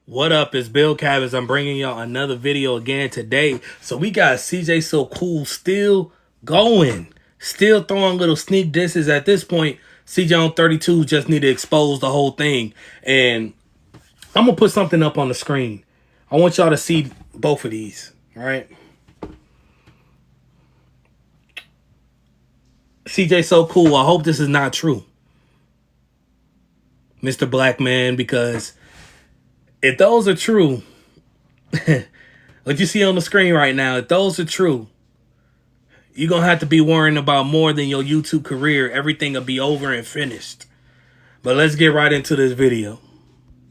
What up? It's Bill Cabins. I'm bringing y'all another video again today. So we got CJ So Cool still going, still throwing little sneak disses. At this point, CJ on 32 just need to expose the whole thing. And I'm gonna put something up on the screen. I want y'all to see both of these. All right. CJ So Cool. I hope this is not true, Mr. Black Man, because if those are true, what you see on the screen right now, if those are true, you're going to have to be worrying about more than your YouTube career. Everything will be over and finished. But let's get right into this video.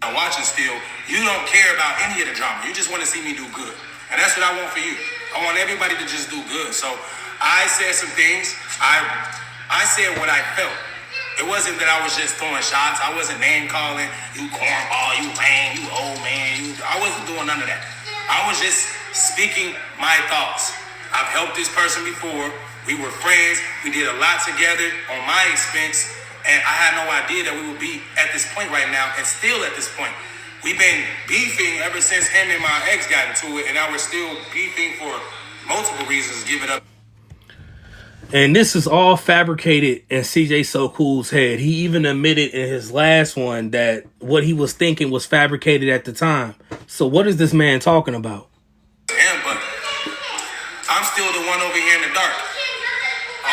I'm watching still. You don't care about any of the drama. You just want to see me do good. And that's what I want for you. I want everybody to just do good. So I said some things. I said what I felt. It wasn't that I was just throwing shots. I wasn't name calling. You cornball, you lame, you old man. I wasn't doing none of that. I was just speaking my thoughts. I've helped this person before. We were friends. We did a lot together on my expense. And I had no idea that we would be at this point right now, and still at this point. We've been beefing ever since him and my ex got into it, and now we're still beefing for multiple reasons. Give it up. And this is all fabricated in CJ So Cool's head. He even admitted in his last one that what he was thinking was fabricated at the time. So what is this man talking about? Yeah, but I'm still the one over here in the dark.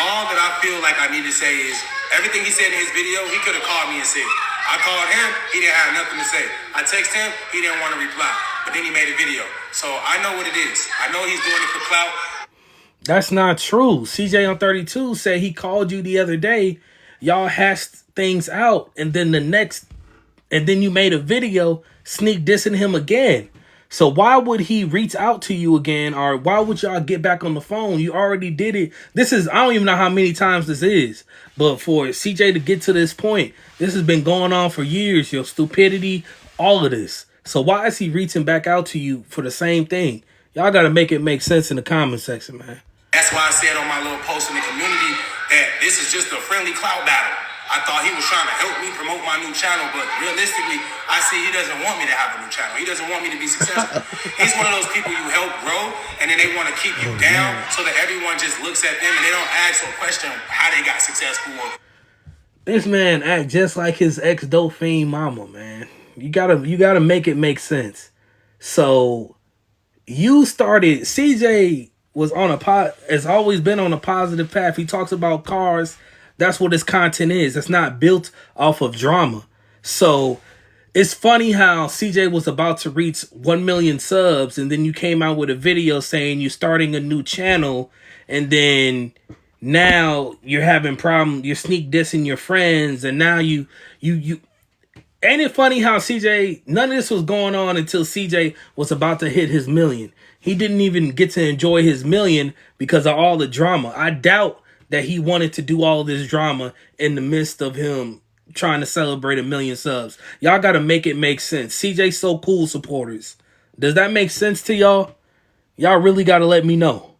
All that I feel like I need to say is everything he said in his video, he could have called me and said. I called him, he didn't have nothing to say. I texted him, he didn't want to reply. But then he made a video. So I know what it is. I know he's doing it for clout. That's not true. CJ on 32 said he called you the other day. Y'all hashed things out. And then then you made a video sneak dissing him again. So why would he reach out to you again? Or why would y'all get back on the phone? You already did it. I don't even know how many times this is. But for CJ to get to this point, this has been going on for years. Your stupidity, all of this. So why is he reaching back out to you for the same thing? Y'all got to make it make sense in the comment section, man. That's why I said on my little post in the community that this is just a friendly clout battle. I thought he was trying to help me promote my new channel, but realistically, I see he doesn't want me to have a new channel. He doesn't want me to be successful. He's one of those people you help grow, and then they want to keep you down so that everyone just looks at them and they don't ask or question how they got successful. This man act just like his ex-Dauphine mama, man. You gotta make it make sense. So you started, CJ has always been on a positive path. He talks about cars. That's what his content is. It's not built off of drama. So it's funny how CJ was about to reach 1 million subs, and then you came out with a video saying you're starting a new channel, and then now you're having problems. You're sneak dissing your friends, and now you ain't it funny how CJ, none of this was going on until CJ was about to hit his million. He didn't even get to enjoy his million because of all the drama. I doubt that he wanted to do all this drama in the midst of him trying to celebrate 1 million subs. Y'all got to make it make sense. CJ So Cool supporters, does that make sense to y'all? Y'all really got to let me know.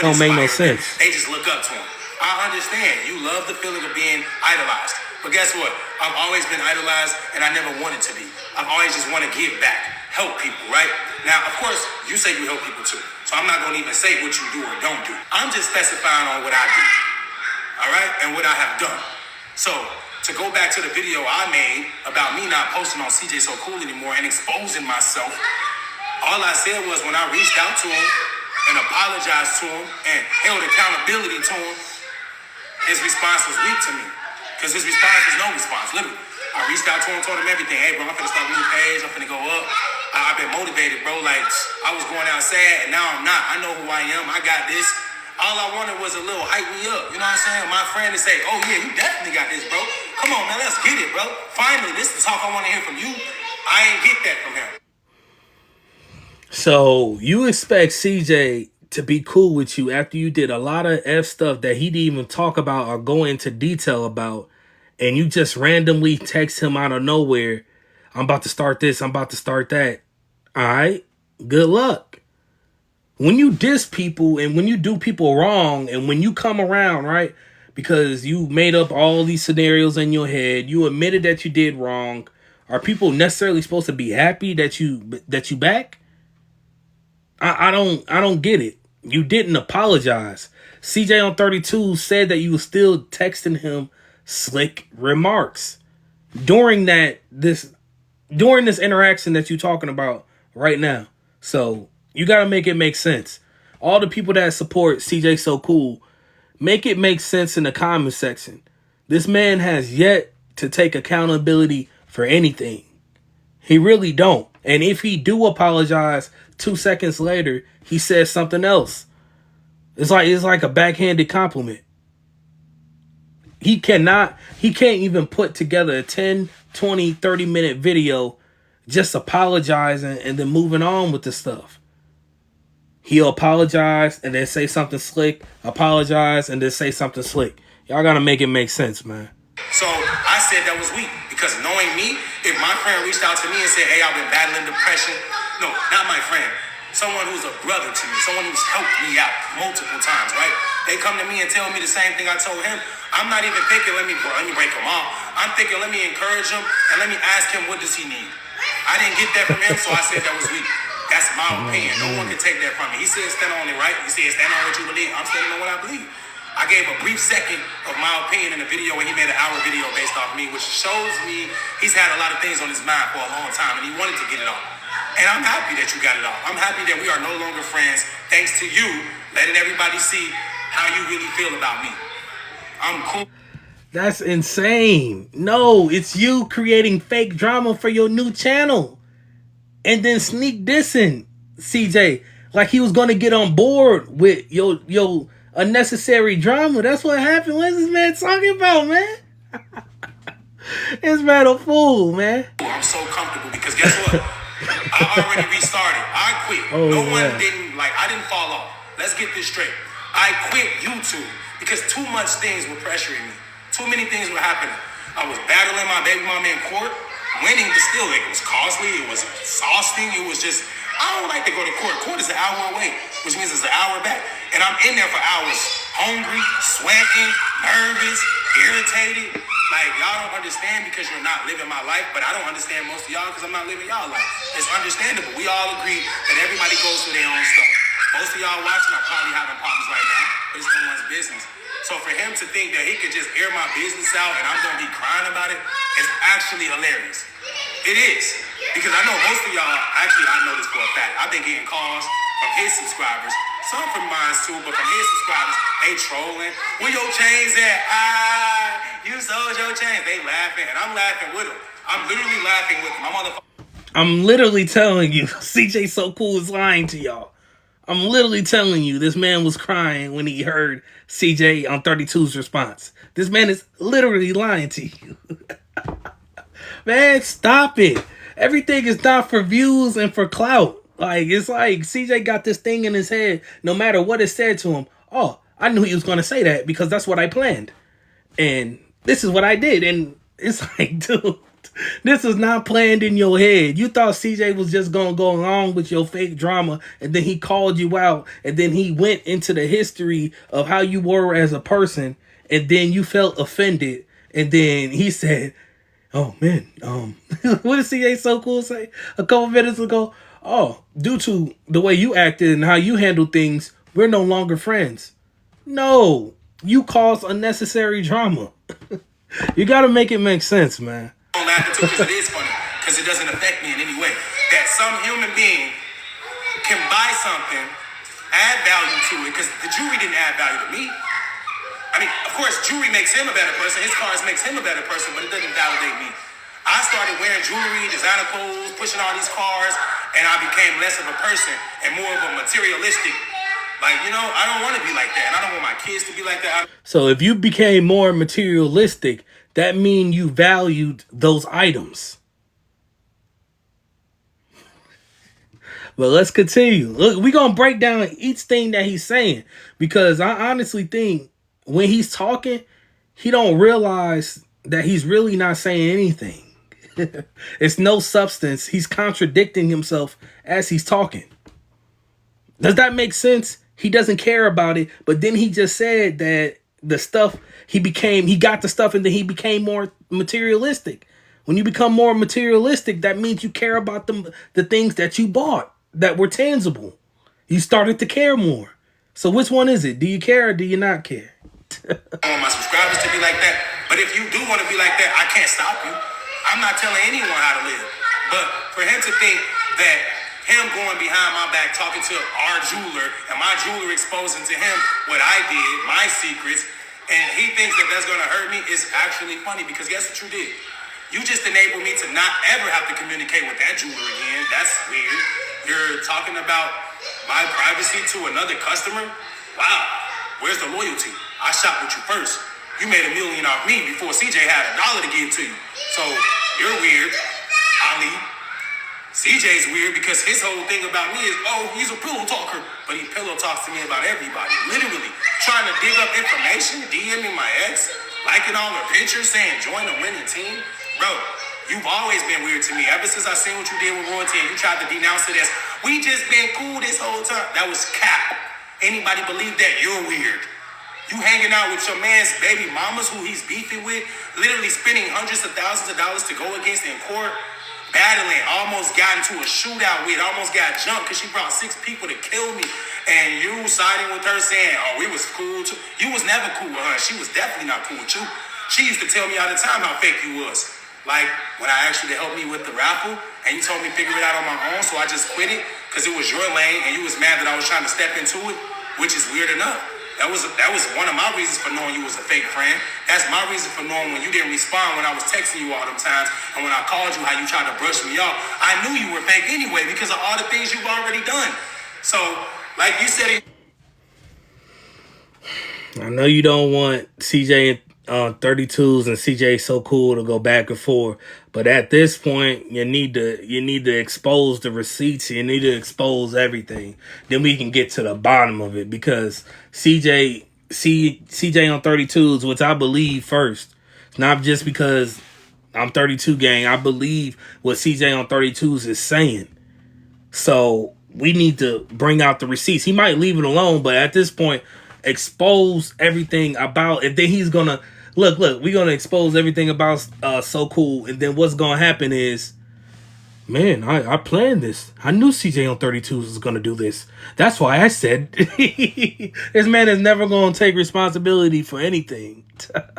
Don't make no sense. They just look up to him. I understand. You love the feeling of being idolized. But guess what? I've always been idolized, and I never wanted to be. I've always just want to give back, help people, right? Now, of course, you say you help people too. So I'm not going to even say what you do or don't do. I'm just specifying on what I do, all right, and what I have done. So to go back to the video I made about me not posting on CJ So Cool anymore and exposing myself, all I said was when I reached out to him and apologized to him and held accountability to him, his response was weak to me. Because his response was no response, literally. I reached out to him, told him everything. Hey, bro, I'm finna start a new page. I'm finna go up. I've been motivated, bro. Like, I was going out sad, and now I'm not. I know who I am. I got this. All I wanted was a little hype me up. You know what I'm saying? My friend to say, oh, yeah, you definitely got this, bro. Come on, man, let's get it, bro. Finally, this is the talk I want to hear from you. I ain't get that from him. So you expect CJ to be cool with you after you did a lot of F stuff that he didn't even talk about or go into detail about, and you just randomly text him out of nowhere, I'm about to start this, I'm about to start that. All right, good luck. When you diss people and when you do people wrong and when you come around, right, because you made up all these scenarios in your head, you admitted that you did wrong, Are people necessarily supposed to be happy that you back? I don't get it. You didn't apologize. CJ on 32 said that you were still texting him slick remarks during this interaction that you're talking about right now. So you got to make it make sense. All the people that support CJ So Cool, make it make sense in the comment section. This man has yet to take accountability for anything. He really don't. And if he do apologize 2 seconds later, he says something else. It's like a backhanded compliment. He can't even put together a 10, 20, 30-minute video just apologizing and then moving on with the stuff. He'll apologize and then say something slick, apologize and then say something slick. Y'all gotta make it make sense, man. So I said that was weak because knowing me, if my friend reached out to me and said, hey, I've been battling depression. No, not my friend. Someone who's a brother to me, someone who's helped me out multiple times, right? They come to me and tell me the same thing I told him. I'm not even thinking, let me break him off. I'm thinking, let me encourage him and let me ask him, what does he need? I didn't get that from him, so I said that was weak. That's my opinion. No one can take that from me. He said stand on it, right? He said stand on what you believe. I'm standing on what I believe. I gave a brief second of my opinion in a video where he made an hour video based off me, which shows me he's had a lot of things on his mind for a long time and he wanted to get it off. And I'm happy that you got it off. I'm happy that we are no longer friends thanks to you letting everybody see how you really feel about me. I'm cool. That's insane. No, it's you creating fake drama for your new channel. And then sneak dissing CJ like he was gonna get on board with your unnecessary drama. That's what happened. What's this man talking about, man? This man a fool, man. I'm so comfortable because guess what? I already restarted. I quit. No one didn't, I didn't fall off. Let's get this straight. I quit YouTube because too much things were pressuring me. Too many things were happening. I was battling my baby mama in court, winning, but still, it was costly. It was exhausting. It was just, I don't like to go to court. Court is an hour away, which means it's an hour back. And I'm in there for hours, hungry, sweating, nervous, irritated. Y'all don't understand because you're not living my life, but I don't understand most of y'all because I'm not living y'all life. It's understandable. We all agree that everybody goes through their own stuff. Most of y'all watching are probably having problems right now, but it's no one's business. So for him to think that he could just air my business out and I'm going to be crying about it is actually hilarious. It is. Because I know most of y'all, actually I know this for a fact. I've been getting calls from his subscribers, some from mine too, but from his subscribers, they trolling. Where your chains at? You sold your chains. They laughing and I'm laughing with them. I'm literally laughing with them. I'm literally telling you, CJ So Cool is lying to y'all. I'm literally telling you, this man was crying when he heard CJ on 32's response. This man is literally lying to you. Man, stop it. Everything is not for views and for clout. It's like CJ got this thing in his head. No matter what it said to him. Oh, I knew he was going to say that because that's what I planned. And this is what I did. And it's like, dude, this is not planned in your head. You thought CJ was just going to go along with your fake drama. And then he called you out. And then he went into the history of how you were as a person. And then you felt offended. And then he said, oh, man, what did CJ So Cool say a couple minutes ago? Oh, due to the way you acted and how you handled things, we're no longer friends. No, you caused unnecessary drama. You got to make it make sense, man. I'm laughing too because it is funny, because it doesn't affect me in any way. That some human being can buy something, add value to it, because the jewelry didn't add value to me. I mean, of course, jewelry makes him a better person. His cars makes him a better person, but it doesn't validate me. I started wearing jewelry, designer clothes, pushing all these cars, and I became less of a person and more of a materialistic. I don't want to be like that, and I don't want my kids to be like that. So if you became more materialistic, that means you valued those items. But let's continue. Look, we're going to break down each thing that he's saying, because I honestly think when he's talking, he don't realize that he's really not saying anything. It's no substance. He's contradicting himself as he's talking. Does that make sense? He doesn't care about it. But then he just said that the stuff he got the stuff and then he became more materialistic. When you become more materialistic, that means you care about the things that you bought that were tangible. You started to care more. So which one is it? Do you care or do you not care? I want my subscribers to be like that. But if you do want to be like that, I can't stop you. I'm not telling anyone how to live. But for him to think that him going behind my back, talking to our jeweler, and my jeweler exposing to him what I did, my secrets, and he thinks that that's going to hurt me is actually funny because guess what you did? You just enabled me to not ever have to communicate with that jeweler again. That's weird. You're talking about my privacy to another customer? Wow. Where's the loyalty? I shot with you first. You made $1 million off me before CJ had $1 to give to you. So you're weird, Ali. CJ's weird because his whole thing about me is, oh, he's a pillow talker. But he pillow talks to me about everybody. Literally. Trying to dig up information, DMing my ex, liking all her pictures, saying join a winning team. Bro, you've always been weird to me. Ever since I seen what you did with Royalty and you tried to denounce it as, we just been cool this whole time. That was cap. Anybody believe that? You're weird. You hanging out with your man's baby mamas who he's beefing with, literally spending hundreds of thousands of dollars to go against in court, battling, almost got into a shootout with, almost got jumped because she brought 6 people to kill me. And you siding with her saying, oh, we was cool too. You was never cool with her. She was definitely not cool with you. She used to tell me all the time how fake you was. Like when I asked you to help me with the raffle and you told me to figure it out on my own, so I just quit it because it was your lane and you was mad that I was trying to step into it, which is weird enough. That was one of my reasons for knowing you was a fake friend. That's my reason for knowing when you didn't respond when I was texting you all them times and when I called you how you tried to brush me off. I knew you were fake anyway because of all the things you've already done. So, like you said, I know you don't want CJ 32's and CJ So Cool to go back and forth, but at this point, you need to expose the receipts. You need to expose everything. Then we can get to the bottom of it because CJ on 32's, which I believe first, not just because I'm 32 gang. I believe what CJ on 32's is saying. So we need to bring out the receipts. He might leave it alone, but at this point, expose everything about it. Then he's gonna look. We're gonna expose everything about So Cool, and then what's gonna happen is, man, I planned this. I knew CJ on 32 was gonna do this. That's why I said this man is never gonna take responsibility for anything.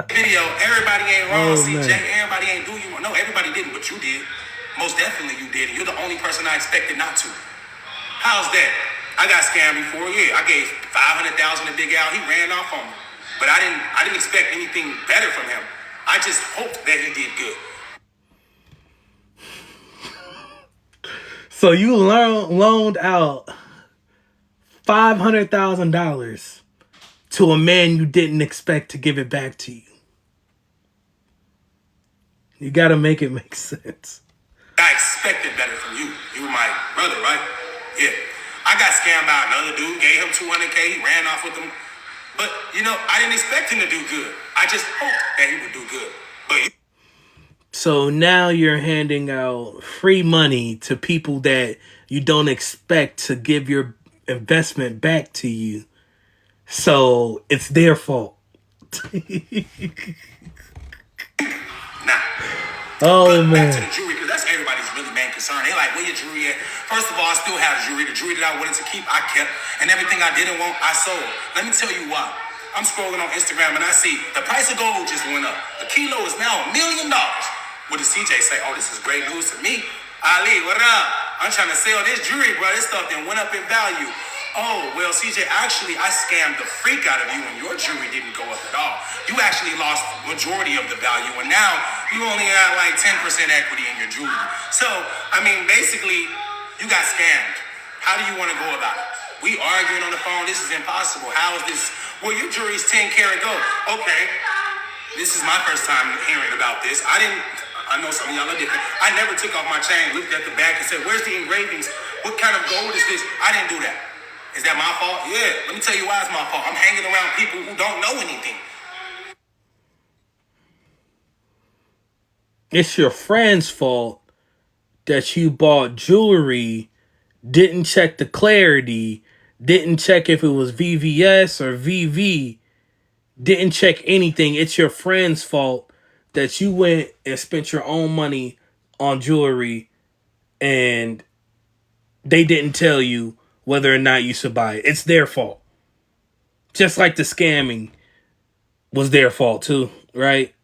Video, everybody ain't wrong, Oh, CJ. man. Everybody ain't do you. No, everybody didn't, but you did. Most definitely you did. And you're the only person I expected not to. How's that? I got scammed before. Yeah, I gave $500,000 to Big Al. He ran off on me, but I didn't expect anything better from him. I just hoped that he did good. So you loaned out $500,000 to a man you didn't expect to give it back to you. You gotta make it make sense. I expected better from you. You were my brother, right? Yeah. I got scammed by another dude, gave him $200K, he ran off with him. But, I didn't expect him to do good. I just hoped that he would do good. But So now you're handing out free money to people that you don't expect to give your investment back to you. So it's their fault. nah. Oh, But back to man. the jewelry, because that's everybody's really main concern. They like, where your jewelry at? First of all, I still have jewelry. The jewelry that I wanted to keep, I kept. And everything I didn't want, I sold. Let me tell you why. I'm scrolling on Instagram and I see the price of gold just went up. The kilo is now $1 million. What does CJ say? Oh, this is great news to me. Ali, what up? I'm trying to sell this jewelry, bro. This stuff then went up in value. Oh, well, CJ, actually, I scammed the freak out of you and your jewelry didn't go up at all. You actually lost majority of the value, and now you only have like 10% equity in your jewelry. So, basically, you got scammed. How do you want to go about it? We arguing on the phone. This is impossible. How is this? Well, your jewelry's 10 karat gold. Okay. This is my first time hearing about this. I know some of y'all are different. I never took off my chain, looked at the back and said, where's the engravings? What kind of gold is this? I didn't do that. Is that my fault? Yeah. Let me tell you why it's my fault. I'm hanging around people who don't know anything. It's your friend's fault that you bought jewelry, didn't check the clarity, didn't check if it was VVS or VV, didn't check anything. It's your friend's fault that you went and spent your own money on jewelry and they didn't tell you whether or not you should buy it. It's their fault. Just like the scamming was their fault too, right?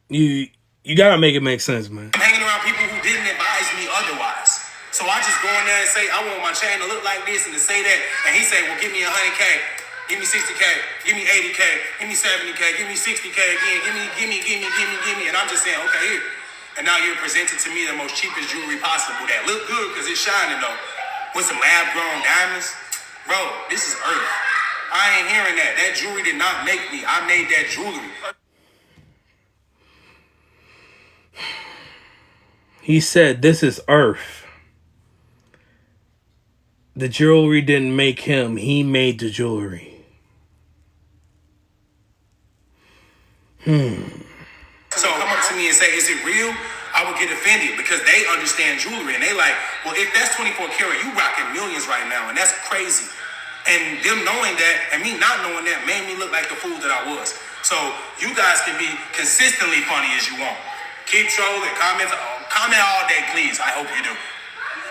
You gotta make it make sense, man. I'm hanging around people who didn't advise me otherwise. So I just go in there and say, I want my chain to look like this and to say that. And he say, well, give me 100K, give me 60K, give me 80K, give me 70K, give me 60K again, give me. And I'm just saying, okay, here. And now you're presenting to me the most cheapest jewelry possible that look good because it's shining though. With some lab-grown diamonds. Bro, this is earth. I ain't hearing that. That jewelry did not make me. I made that jewelry. He said, this is earth. The jewelry didn't make him. He made the jewelry. So come up to me and say, is it real? I would get offended because they understand jewelry. And they like, well, if that's 24 karat, you rocking millions right now. And that's crazy. And them knowing that and me not knowing that made me look like the fool that I was. So you guys can be consistently funny as you want. Keep trolling, comment all day, please. I hope you do.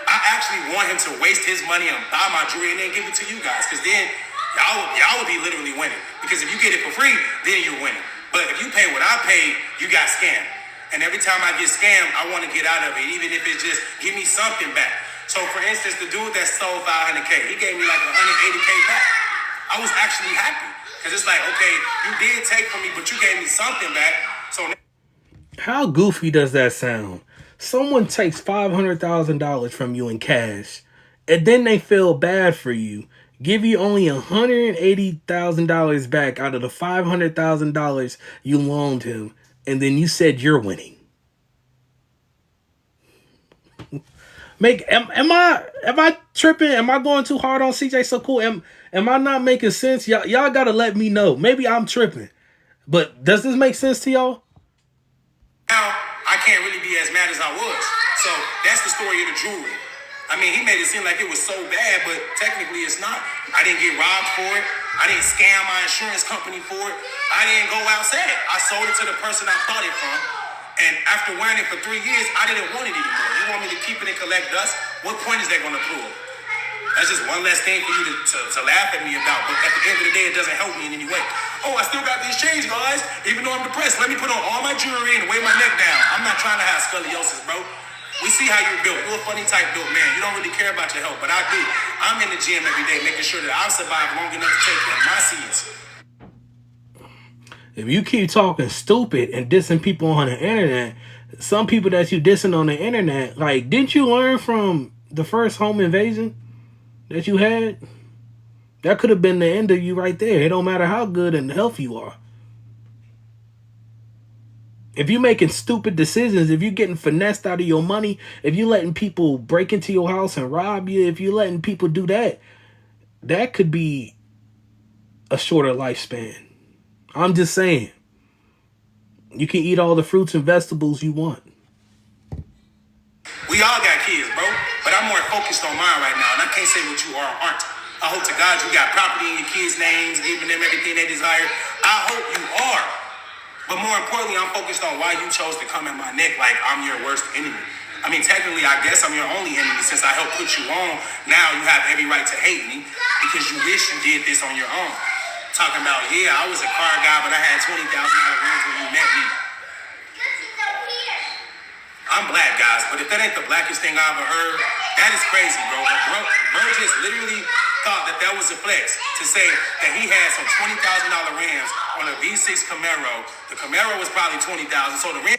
I actually want him to waste his money and buy my jewelry and then give it to you guys. Because then y'all would be literally winning. Because if you get it for free, then you're winning. But if you pay what I paid, you got scammed. And every time I get scammed, I want to get out of it. Even if it's just give me something back. So for instance, the dude that stole 500K, he gave me like 180K back. I was actually happy. Because it's like, okay, you did take from me, but you gave me something back. So how goofy does that sound? Someone takes $500,000 from you in cash, and then they feel bad for you, give you only $180,000 back out of the $500,000 you loaned him, and then you said you're winning. Am I tripping? Am I going too hard on CJ So Cool? Am I not making sense? Y'all gotta let me know. Maybe I'm tripping, but does this make sense to y'all? now I can't really be as mad as I was. So that's the story of the jewelry. I mean, he made it seem like it was so bad, but technically it's not. I didn't get robbed for it. I didn't scam my insurance company for it. I didn't go outside. I sold it to the person I bought it from. And after wearing it for 3 years, I didn't want it anymore. You want me to keep it and collect dust? What point is that going to prove? That's just one less thing for you to laugh at me about. But at the end of the day, it doesn't help me in any way. Oh, I still got these chains, guys. Even though I'm depressed, let me put on all my jewelry and weigh my neck down. I'm not trying to have scoliosis, bro. We see how you're built. You're a funny type built man. You don't really care about your health, but I do. I'm in the gym every day making sure that I'll survive long enough to take care of my seeds. If you keep talking stupid and dissing people on the internet, some people that you dissing on the internet, like, didn't you learn from the first home invasion that you had? That could have been the end of you right there. It don't matter how good and healthy you are. If you're making stupid decisions, if you're getting finessed out of your money, if you're letting people break into your house and rob you, if you're letting people do that, that could be a shorter lifespan. I'm just saying. You can eat all the fruits and vegetables you want. We all got kids, bro. But I'm more focused on mine right now. And I can't say what you are or aren't. I hope to God you got property in your kids' names, giving them everything they desire. I hope you are. But more importantly, I'm focused on why you chose to come at my neck like I'm your worst enemy. I mean, technically, I guess I'm your only enemy since I helped put you on. Now you have every right to hate me because you wish you did this on your own. Talking about, yeah, I was a car guy, but I had $20,000 rings when you met me. I'm black, guys, but if that ain't the blackest thing I ever heard, that is crazy, bro. Bro just literally thought that was a flex to say that he had some $20,000 rims on a V6 Camaro. The Camaro was probably $20,000, so the rim.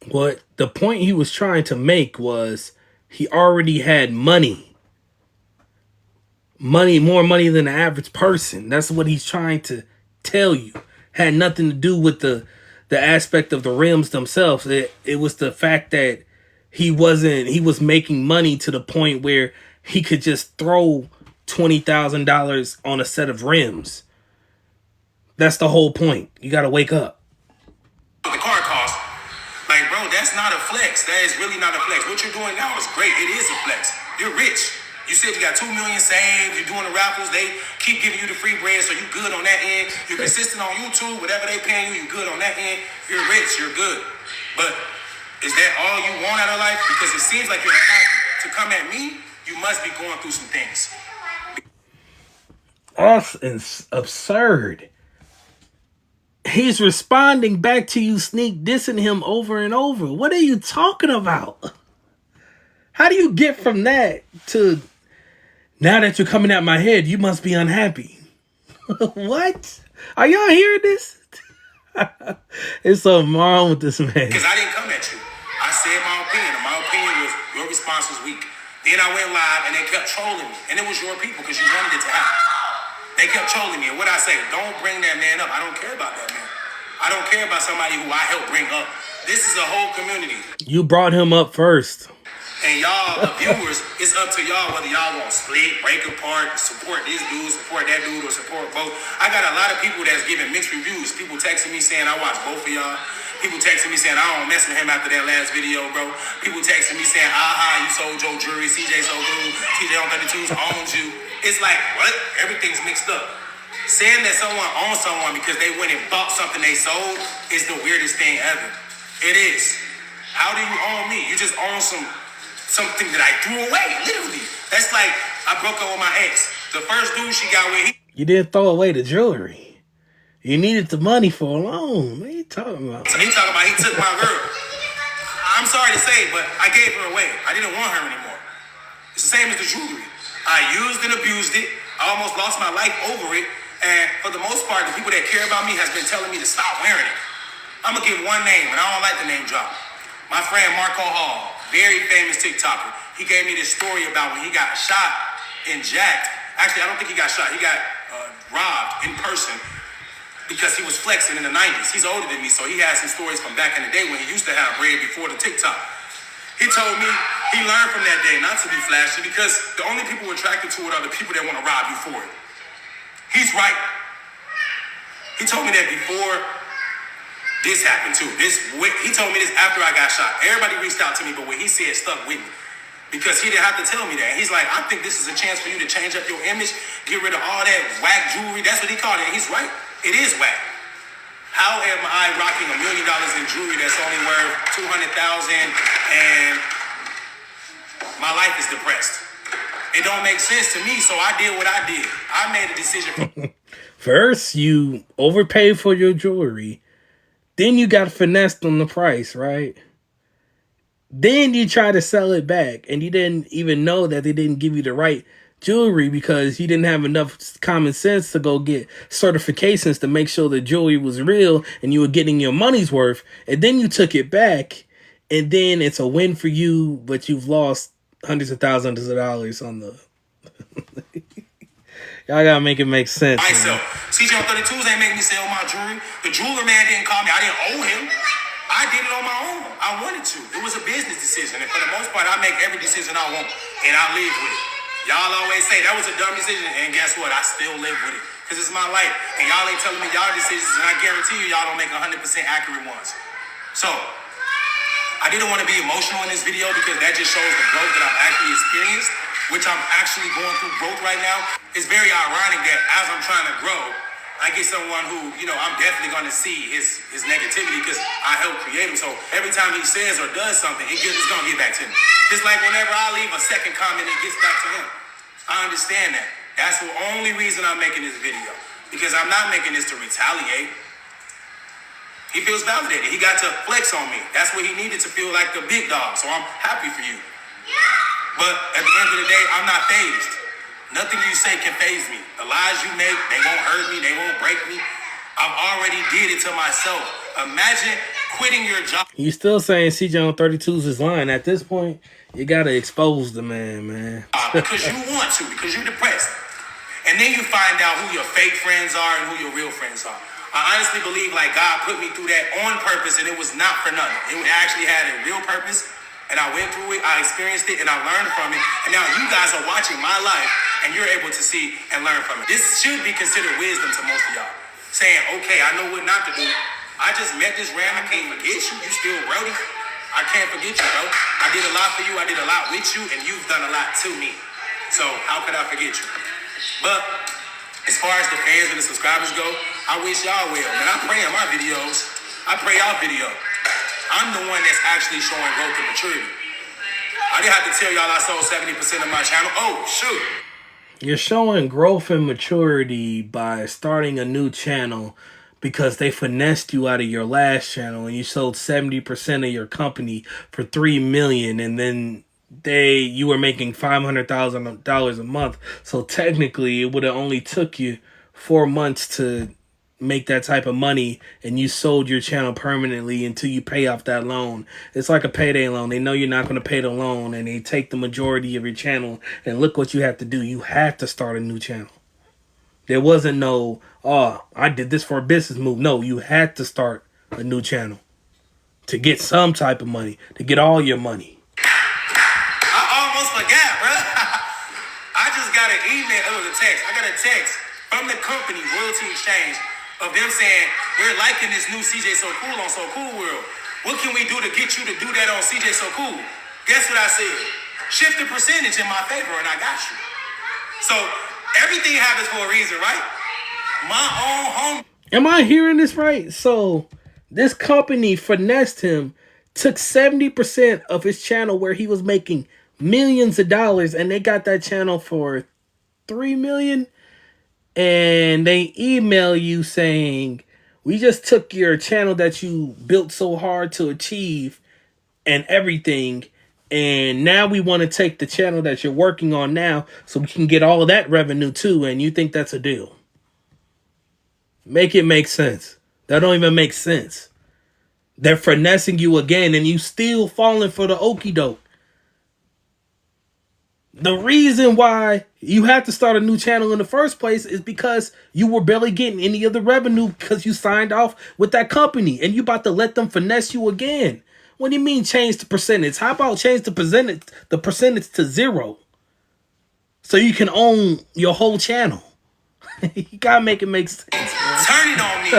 What the point he was trying to make was he already had money. More money than the average person. That's what he's trying to tell you. Had nothing to do with the aspect of the rims themselves. It was the fact that he was making money to the point where he could just throw $20,000 on a set of rims. That's the whole point. You got to wake up. The car cost. Like, bro, that's not a flex. That is really not a flex. What you're doing now is great. It is a flex. You're rich. You said you got 2 million saved. You're doing the raffles. They keep giving you the free bread, so you're good on that end. You're consistent on YouTube. Whatever they paying you, you're good on that end. You're rich. You're good. But is that all you want out of life? Because it seems like you're unhappy. To come at me, you must be going through some things. That's absurd. He's responding back to you, sneak dissing him over and over. What are you talking about? How do you get from that to now that you're coming at my head, you must be unhappy? What? Are y'all hearing this? It's something wrong with this man. Because I didn't come at you. I said my opinion. And my opinion was your response was weak. Then I went live and they kept trolling me. And it was your people because you wanted it to happen. They kept trolling me. And what I say, don't bring that man up. I don't care about that man. I don't care about somebody who I helped bring up. This is a whole community. You brought him up first. And y'all, the viewers, it's up to y'all whether y'all want to split, break apart, support this dude, support that dude, or support both. I got a lot of people that's giving mixed reviews. People texting me saying, I watch both of y'all. People texting me saying, I don't mess with him after that last video, bro. People texting me saying, aha, you sold your jewelry, CJ sold you, TJ on 32's owns you. It's like, what? Everything's mixed up. Saying that someone owns someone because they went and bought something they sold is the weirdest thing ever. It is. How do you own me? You just own something that I threw away, literally. That's like I broke up with my ex. The first dude she got with, You didn't throw away the jewelry. You needed the money for a loan. What are you talking about? So he talking about he took my girl. I'm sorry to say, but I gave her away. I didn't want her anymore. It's the same as the jewelry. I used and abused it. I almost lost my life over it. And for the most part, the people that care about me has been telling me to stop wearing it. I'm going to give one name, and I don't like the name drop. My friend Marco Hall, very famous TikToker. He gave me this story about when he got shot and jacked. Actually, I don't think he got shot. He got robbed in person because he was flexing in the 90s. He's older than me, so he has some stories from back in the day when he used to have bread before the TikTok. He told me he learned from that day not to be flashy because the only people attracted to it are the people that want to rob you for it. He's right. He told me that before this happened too. He told me this after I got shot. Everybody reached out to me, but what he said stuck with me because he didn't have to tell me that. He's like, I think this is a chance for you to change up your image, get rid of all that whack jewelry. That's what he called it. And he's right. It is whack. How am I rocking $1 million in jewelry that's only worth $200,000 and my life is depressed? It don't make sense to me, so I did what I did. I made a decision. First, you overpaid for your jewelry. Then you got finessed on the price, right? Then you try to sell it back, and you didn't even know that they didn't give you the right jewelry because you didn't have enough common sense to go get certifications to make sure the jewelry was real and you were getting your money's worth. And then you took it back, and then it's a win for you, but you've lost hundreds of thousands of dollars on the... Y'all gotta make it make sense. Myself. CJ on 32's ain't make me sell my jewelry. The jeweler man didn't call me. I didn't owe him. I did it on my own. I wanted to. It was a business decision. And for the most part, I make every decision I want. And I live with it. Y'all always say that was a dumb decision. And guess what? I still live with it. Because it's my life. And y'all ain't telling me y'all decisions. And I guarantee you, y'all don't make 100% accurate ones. So, I didn't want to be emotional in this video because that just shows the growth that I've actually experienced, which I'm actually going through growth right now. It's very ironic that as I'm trying to grow, I get someone who, I'm definitely going to see his negativity because I helped create him. So every time he says or does something, it's going to get back to me. Just like whenever I leave a second comment, it gets back to him. I understand that. That's the only reason I'm making this video. Because I'm not making this to retaliate. He feels validated. He got to flex on me. That's what he needed to feel like the big dog. So I'm happy for you. But at the end of the day, I'm not fazed. Nothing you say can faze me. The lies you make, they won't hurt me. They won't break me. I've already did it to myself. Imagine quitting your job. You still saying CJ on 32's is lying. At this point, you got to expose the man. Because you want to, because you're depressed. And then you find out who your fake friends are and who your real friends are. I honestly believe like God put me through that on purpose and it was not for nothing. It actually had a real purpose and I went through it, I experienced it and I learned from it. And now you guys are watching my life and you're able to see and learn from it. This should be considered wisdom to most of y'all. Saying, okay, I know what not to do. I just met this random, can't forget you. You still Brody. I can't forget you, bro. I did a lot for you. I did a lot with you and you've done a lot to me. So how could I forget you? But as far as the fans and the subscribers go, I wish y'all well. Man, I pray in my videos. I pray y'all video. I'm the one that's actually showing growth and maturity. I didn't have to tell y'all I sold 70% of my channel. Oh, shoot. You're showing growth and maturity by starting a new channel because they finessed you out of your last channel and you sold 70% of your company for $3 million, and then you were making $500,000 a month. So technically it would have only took you 4 months to make that type of money, and you sold your channel permanently until you pay off that loan. It's like a payday loan. They know you're not going to pay the loan, and they take the majority of your channel, and look what you have to do. You have to start a new channel. There wasn't no, oh, I did this for a business move. No, you had to start a new channel to get some type of money, to get all your money. I almost forgot, bro. I just got an email. It was a text. I got a text from the company, Royalty Exchange, of them saying, we're liking this new CJ So Cool on So Cool World. What can we do to get you to do that on CJ So Cool? Guess what I said? Shift the percentage in my favor and I got you. So everything happens for a reason, right? My own home. Am I hearing this right? So this company finessed him, took 70% of his channel where he was making millions of dollars, and they got that channel for $3 million. And they email you saying, we just took your channel that you built so hard to achieve and everything, and now we want to take the channel that you're working on now so we can get all of that revenue too, and you think that's a deal. Make it make sense. That don't even make sense. They're finessing you again, and you still falling for the okie doke. The reason why you had to start a new channel in the first place is because you were barely getting any of the revenue because you signed off with that company, and you about to let them finesse you again. What do you mean change the percentage? How about change the percentage to 0 so you can own your whole channel? You gotta make it make sense, man. Turning on me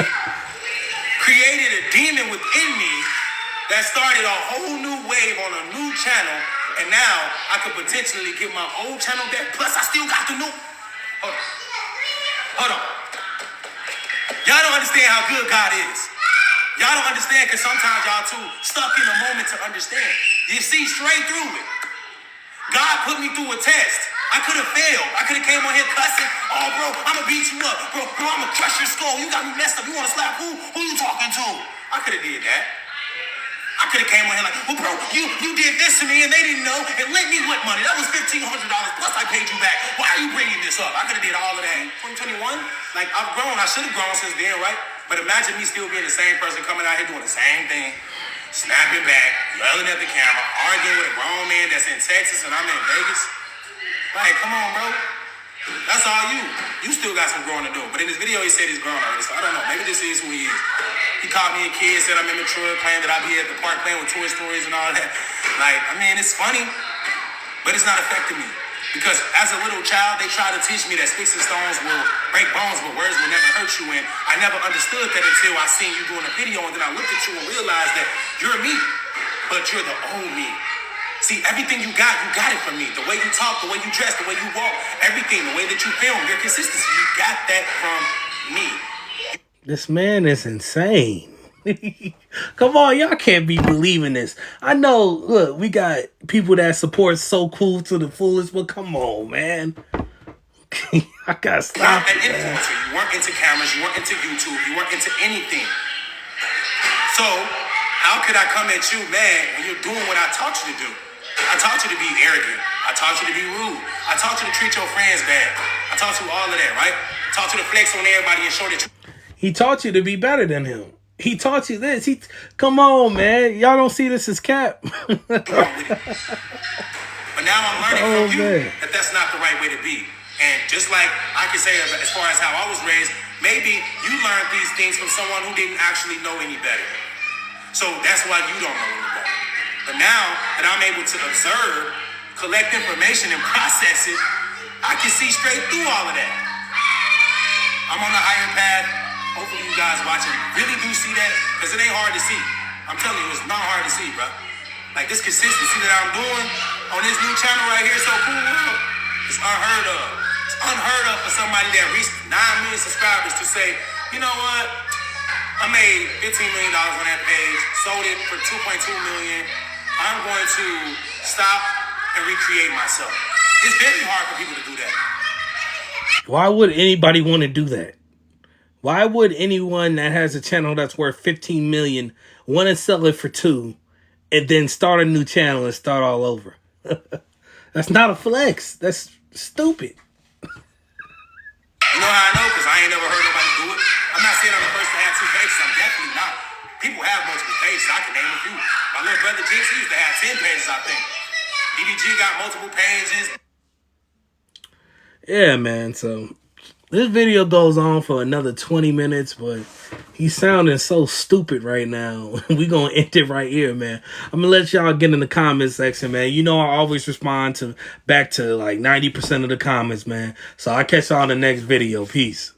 created a demon within me that started a whole new wave on a new channel. And now I could potentially get my old channel back. Plus, I still got the new. Hold on. Y'all don't understand how good God is. Y'all don't understand because sometimes y'all too stuck in a moment to understand. You see straight through it. God put me through a test. I could have failed. I could have came on here cussing. Oh, bro, I'm going to beat you up. Bro, I'm going to crush your skull. You got me messed up. You want to slap who? Who you talking to? I could have did that. I could have came on here like, well, bro, you did this to me and they didn't know and lent me what money? That was $1,500 plus I paid you back. Why are you bringing this up? I could have did all of that. 2021, like I've grown. I should have grown since then, right? But imagine me still being the same person coming out here doing the same thing, snapping back, yelling at the camera, arguing with a grown man that's in Texas and I'm in Vegas. Like, come on, bro. That's all you. You still got some growing to do. But in this video, he said he's grown already. So I don't know. Maybe this is who he is. He called me a kid, said I'm immature, claimed that I be at the park playing with Toy Stories and all that. Like, I mean, it's funny, but it's not affecting me. Because as a little child, they tried to teach me that sticks and stones will break bones, but words will never hurt you. And I never understood that until I seen you doing a video, and then I looked at you and realized that you're me, but you're the old me. See, everything you got it from me. The way you talk, the way you dress, the way you walk, everything, the way that you film, your consistency, you got that from me. This man is insane. Come on, y'all can't be believing this. I know, look, we got people that support So Cool to the fullest, but come on, man. I gotta stop. You're an influencer. You weren't into cameras, you weren't into YouTube, you weren't into anything. So, how could I come at you, man, when you're doing what I taught you to do? I taught you to be arrogant. I taught you to be rude. I taught you to treat your friends bad. I taught you all of that, right? I taught you to flex on everybody and show that you... He taught you to be better than him. He taught you this. Come on, man. Y'all don't see this as cap. But now I'm learning from you that that's not the right way to be. And just like I can say as far as how I was raised, maybe you learned these things from someone who didn't actually know any better. So that's why you don't know any better. But now that I'm able to observe, collect information, and process it, I can see straight through all of that. I'm on a higher path. Hopefully you guys watching really do see that, because it ain't hard to see. I'm telling you, it's not hard to see, bro. Like this consistency that I'm doing on this new channel right here, So Cool World, It's unheard of. It's unheard of for somebody that reached 9 million subscribers to say, you know what? I made $15 million on that page, sold it for 2.2 million. I'm going to stop and recreate myself. It's very hard for people to do that. Why would anybody want to do that? Why would anyone that has a channel that's worth 15 million want to sell it for 2 and then start a new channel and start all over? That's not a flex. That's stupid. You know how I know? Because I ain't never heard nobody do it. I'm not saying I'm the first to have 2 pages. I'm definitely not. People have multiple pages. I can name a few. My little brother Jinx used to have 10 pages, I think. DDG got multiple pages. Yeah, man. So this video goes on for another 20 minutes, but he's sounding so stupid right now. We gonna end it right here, man. I'm gonna let y'all get in the comment section, man. You know I always respond back to like 90% of the comments, man. So I'll catch y'all in the next video. Peace.